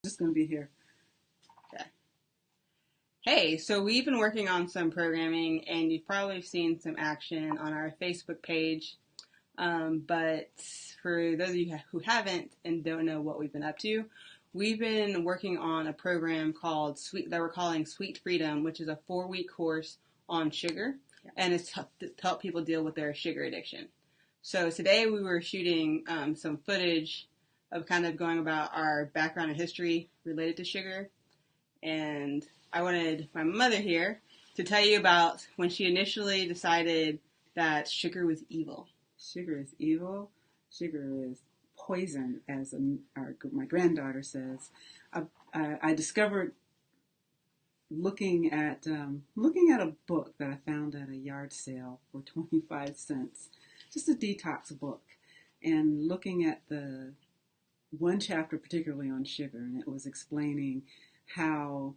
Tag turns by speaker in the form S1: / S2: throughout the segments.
S1: Just going to be here.
S2: Okay. Hey, so we've been working on some programming, and you've probably seen some action on our Facebook page. But for those of you who haven't and don't know what we've been up to, we've been working on a program called that we're calling Sweet Freedom, which is a 4-week course on sugar, and it's to help people deal with their sugar addiction. So today we were shooting some footage of kind of going about our background and history related to sugar, and I wanted my mother here to tell you about when she initially decided that sugar was evil.
S1: Sugar is evil. Sugar is poison, as my granddaughter says. I discovered looking at a book that I found at a yard sale for 25 cents, just a detox book, and looking at the one chapter particularly on sugar, and it was explaining how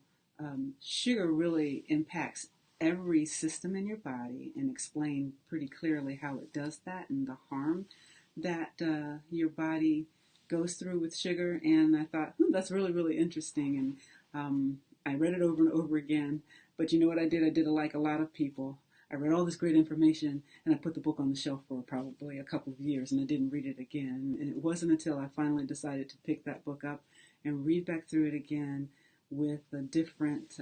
S1: sugar really impacts every system in your body, and explain pretty clearly how it does that and the harm that your body goes through with sugar. And I thought, that's really, really interesting. And I read it over and over again. But you know what I did? I did it like a lot of people. I read all this great information, and I put the book on the shelf for probably a couple of years, and I didn't read it again. And it wasn't until I finally decided to pick that book up and read back through it again with a different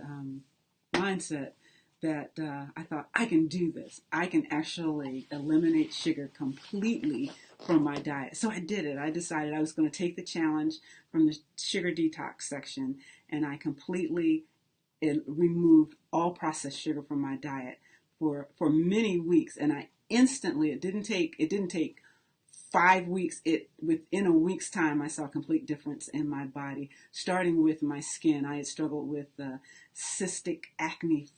S1: mindset that I thought, I can do this. I can actually eliminate sugar completely from my diet. So I did it. I decided I was going to take the challenge from the sugar detox section, and I completely removed all processed sugar from my diet for many weeks. And I instantly, it didn't take 5 weeks. Within a week's time, I saw a complete difference in my body, starting with my skin. I had struggled with cystic acne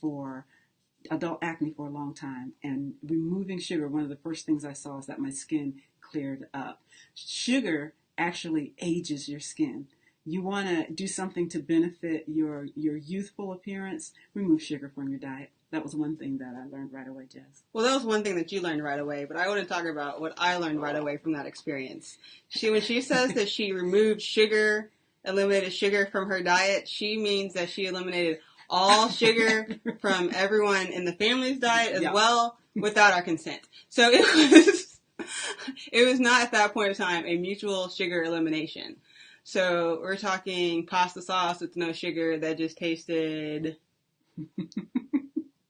S1: adult acne for a long time, and removing sugar, one of the first things I saw is that my skin cleared up. Sugar actually ages your skin. You want to do something to benefit your youthful appearance, remove sugar from your diet. That was one thing that I learned right away, Jess.
S2: Well, that was one thing that you learned right away, but I want to talk about what I learned right away from that experience. When she says that she removed sugar, eliminated sugar from her diet, she means that she eliminated all sugar from everyone in the family's diet as well, without our consent. So it was not at that point in time a mutual sugar elimination. So we're talking pasta sauce with no sugar that just tasted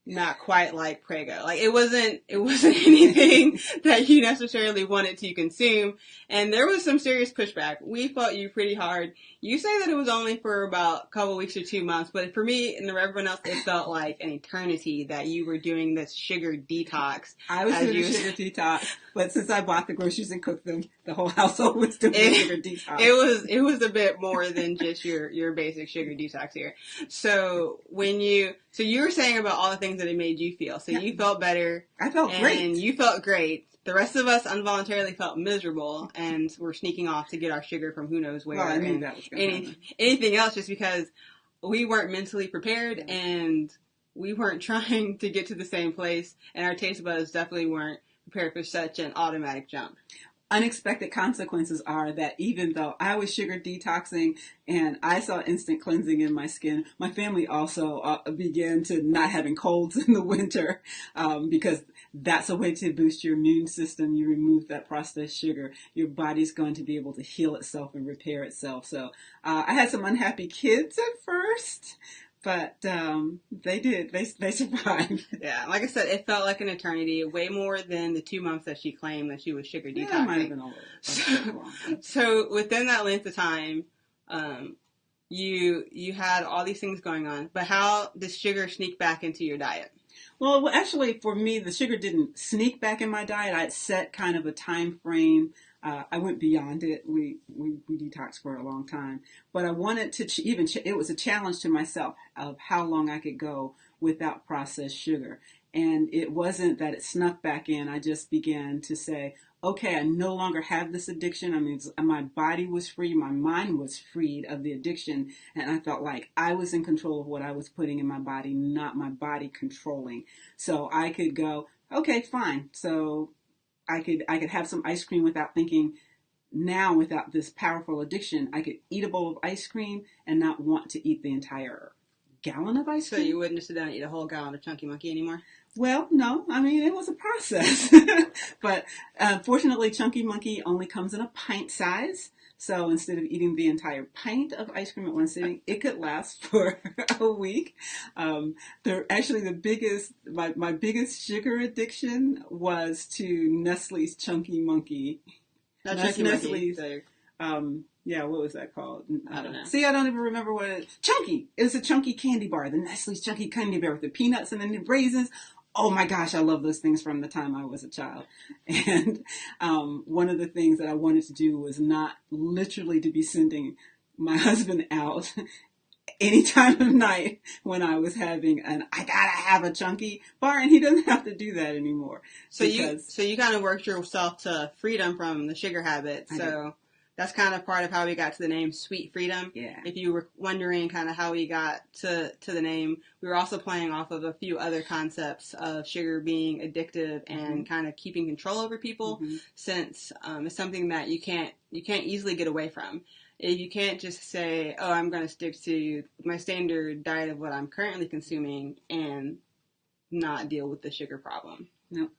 S2: not quite like Prego. Like it wasn't anything that you necessarily wanted to consume. And there was some serious pushback. We fought you pretty hard. You say that it was only for about a couple weeks or 2 months, but for me and everyone else, it felt like an eternity that you were doing this sugar detox.
S1: I was doing a sugar detox, but since I bought the groceries and cooked them, the whole household was doing a sugar detox.
S2: It was a bit more than just your basic sugar detox here. So you were saying about all the things that it made you feel. So you felt better.
S1: I felt great.
S2: And you felt great. The rest of us involuntarily felt miserable, and were sneaking off to get our sugar from who knows where.
S1: Well, I knew that was going to happen.
S2: Anything else, just because we weren't mentally prepared, and we weren't trying to get to the same place, and our taste buds definitely weren't prepared for such an automatic jump.
S1: Unexpected consequences are that even though I was sugar detoxing and I saw instant cleansing in my skin, my family also began to not having colds in the winter, because that's a way to boost your immune system. You remove that processed sugar, your body's going to be able to heal itself and repair itself. So I had some unhappy kids at first, but they did. They survived.
S2: Yeah, like I said, it felt like an eternity, way more than the 2 months that she claimed that she was sugar detoxing.
S1: Yeah, might have been a little.
S2: So within that length of time, you had all these things going on. But how did sugar sneak back into your diet?
S1: Well, actually, for me, the sugar didn't sneak back in my diet. I'd set kind of a time frame. I went beyond it. We detoxed for a long time, but I wanted to it was a challenge to myself of how long I could go without processed sugar. And it wasn't that it snuck back in. I just began to say, okay, I no longer have this addiction. I mean, my body was free. My mind was freed of the addiction. And I felt like I was in control of what I was putting in my body, not my body controlling. So I could go, okay, fine. So I could have some ice cream without thinking now without this powerful addiction, I could eat a bowl of ice cream and not want to eat the entire gallon of ice
S2: So
S1: cream.
S2: you wouldn't just sit down and eat a whole gallon of Chunky Monkey anymore?
S1: Well, no, I mean, it was a process. But fortunately, Chunky Monkey only comes in a pint size. So instead of eating the entire pint of ice cream at one sitting, it could last for a week. Actually, my biggest sugar addiction was to Nestle's Chunky Monkey.
S2: Not Chunky Monkey.
S1: Nestle's, yeah, what was that called?
S2: I don't know.
S1: See, I don't even remember what it is. Chunky. It was a chunky candy bar. The Nestle's Chunky Candy Bar with the peanuts and the raisins. Oh my gosh, I love those things from the time I was a child. And one of the things that I wanted to do was not literally to be sending my husband out any time of night when I was having I gotta have a chunky bar, and he doesn't have to do that anymore.
S2: So you kind of worked yourself to freedom from the sugar habit. So that's kind of part of how we got to the name Sweet Freedom.
S1: Yeah.
S2: If you were wondering kind of how we got to the name, we were also playing off of a few other concepts of sugar being addictive and kind of keeping control over people, since it's something that you can't easily get away from. You can't just say, oh, I'm going to stick to my standard diet of what I'm currently consuming and not deal with the sugar problem.
S1: No.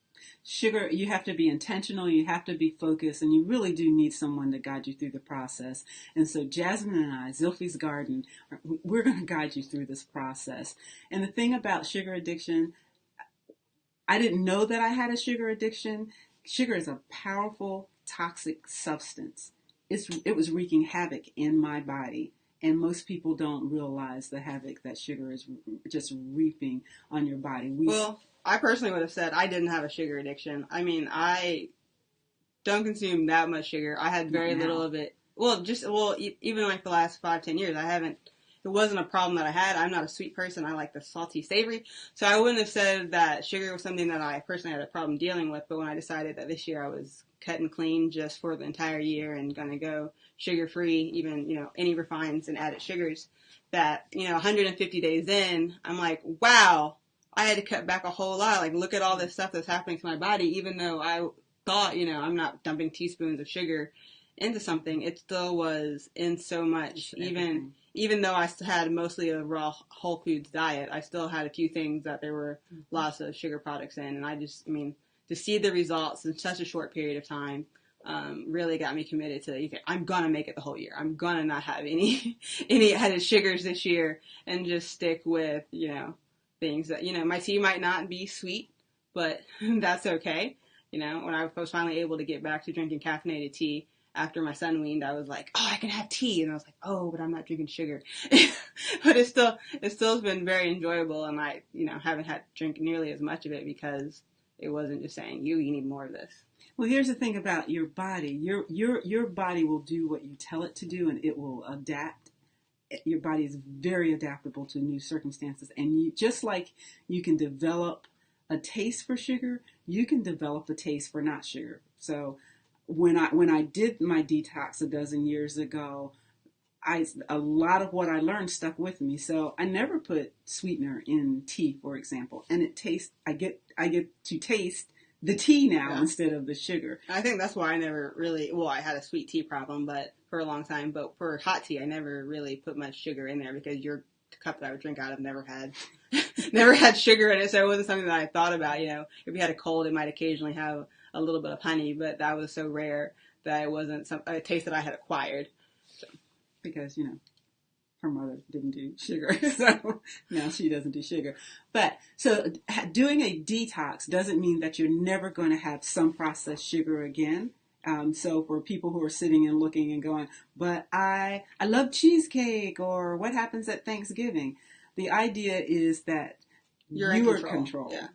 S1: Sugar, you have to be intentional, you have to be focused, and you really do need someone to guide you through the process. And so Jasmine and I, Zilphy's Garden, we're going to guide you through this process. And the thing about sugar addiction, I didn't know that I had a sugar addiction. Sugar is a powerful, toxic substance. It was wreaking havoc in my body. And most people don't realize the havoc that sugar is just reaping on your body.
S2: Well, I personally would have said I didn't have a sugar addiction. I mean, I don't consume that much sugar. I had very little of it. Even like the last 5-10 years, it wasn't a problem that I had. I'm not a sweet person. I like the salty, savory. So I wouldn't have said that sugar was something that I personally had a problem dealing with. But when I decided that this year I was cutting clean just for the entire year and going to go sugar-free, even, any refines and added sugars, that, 150 days in, I'm like, wow, I had to cut back a whole lot. Like, look at all this stuff that's happening to my body. Even though I thought, I'm not dumping teaspoons of sugar into something, it still was in so much. Even though I had mostly a raw whole foods diet, I still had a few things that there were lots of sugar products in. And to see the results in such a short period of time really got me committed to, I'm going to make it the whole year. I'm going to not have any added sugars this year and just stick with, things that, my tea might not be sweet, but that's okay. When I was finally able to get back to drinking caffeinated tea after my son weaned, I was like, oh, I can have tea. And I was like, oh, but I'm not drinking sugar. But it still has been very enjoyable. And I, haven't had to drink nearly as much of it because it wasn't just saying, you need more of this.
S1: Well, here's the thing about your body. Your body will do what you tell it to do, and it will adapt. Your body is very adaptable to new circumstances. And just like you can develop a taste for sugar, you can develop a taste for not sugar. So when I did my detox a dozen years ago, a lot of what I learned stuck with me. So I never put sweetener in tea, for example, and I get to taste the tea now instead of the sugar.
S2: I think that's why I never really, I had a sweet tea problem, but for a long time, but for hot tea, I never really put much sugar in there because your cup that I would drink out of never had sugar in it. So it wasn't something that I thought about, if you had a cold, it might occasionally have a little bit of honey, but that was so rare that it wasn't a taste that I had acquired. So.
S1: Because, her mother didn't do sugar, so now she doesn't do sugar. But so doing a detox doesn't mean that you're never going to have some processed sugar again. So for people who are sitting and looking and going, but I love cheesecake, or what happens at Thanksgiving? The idea is that
S2: you're
S1: in
S2: control.
S1: Control.
S2: Yeah.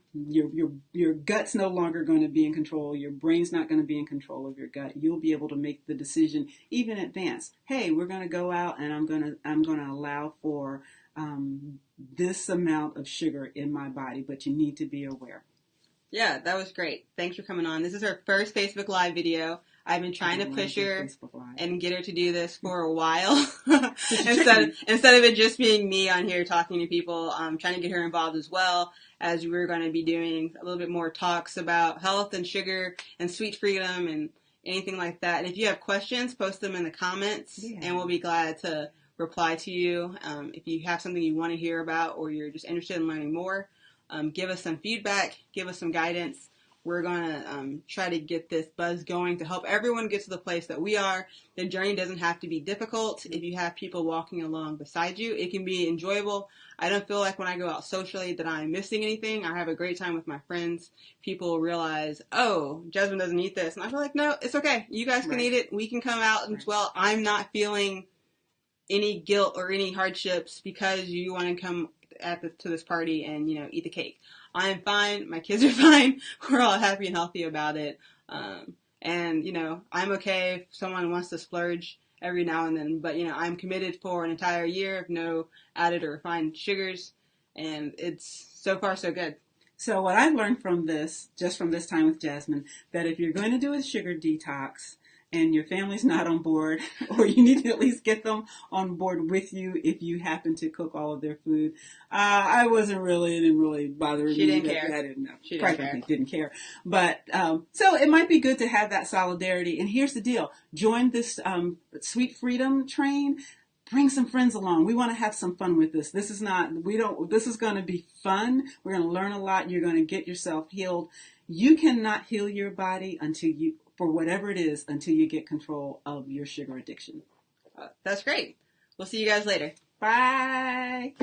S1: Your gut's no longer going to be in control. Your brain's not going to be in control of your gut. You'll be able to make the decision even in advance. Hey, we're going to go out and I'm going to allow for this amount of sugar in my body, but you need to be aware.
S2: Yeah, that was great. Thanks for coming on. This is her first Facebook Live video. I've been trying to push her and get her to do this for a while. Instead of it just being me on here talking to people, I'm trying to get her involved as well, as we're going to be doing a little bit more talks about health and sugar and sweet freedom and, anything like that. And if you have questions, post them in the comments, and we'll be glad to reply to you. If you have something you want to hear about, or you're just interested in learning more, give us some feedback, give us some guidance. We're going to try to get this buzz going to help everyone get to the place that we are. The journey doesn't have to be difficult. If you have people walking along beside you, it can be enjoyable. I don't feel like when I go out socially that I'm missing anything. I have a great time with my friends. People realize, oh, Jasmine doesn't eat this. And I feel like, no, it's okay. You guys can eat it. We can come out as well. I'm not feeling any guilt or any hardships because you want to come to this party and, eat the cake. I am fine. My kids are fine. We're all happy and healthy about it. And, I'm okay if someone wants to splurge every now and then. But, I'm committed for an entire year of no added or refined sugars. And it's so far so good.
S1: So what I've learned from this, just from this time with Jasmine, that if you're going to do a sugar detox, and your family's not on board, or you need to at least get them on board with you if you happen to cook all of their food. I wasn't really, it didn't really bother me.
S2: She didn't care.
S1: I didn't know. She didn't care. But, so it might be good to have that solidarity. And here's the deal. Join this Sweet Freedom train. Bring some friends along. We want to have some fun with this. This is going to be fun. We're going to learn a lot. You're going to get yourself healed. You cannot heal your body for whatever it is, until you get control of your sugar addiction.
S2: That's great. We'll see you guys later.
S1: Bye.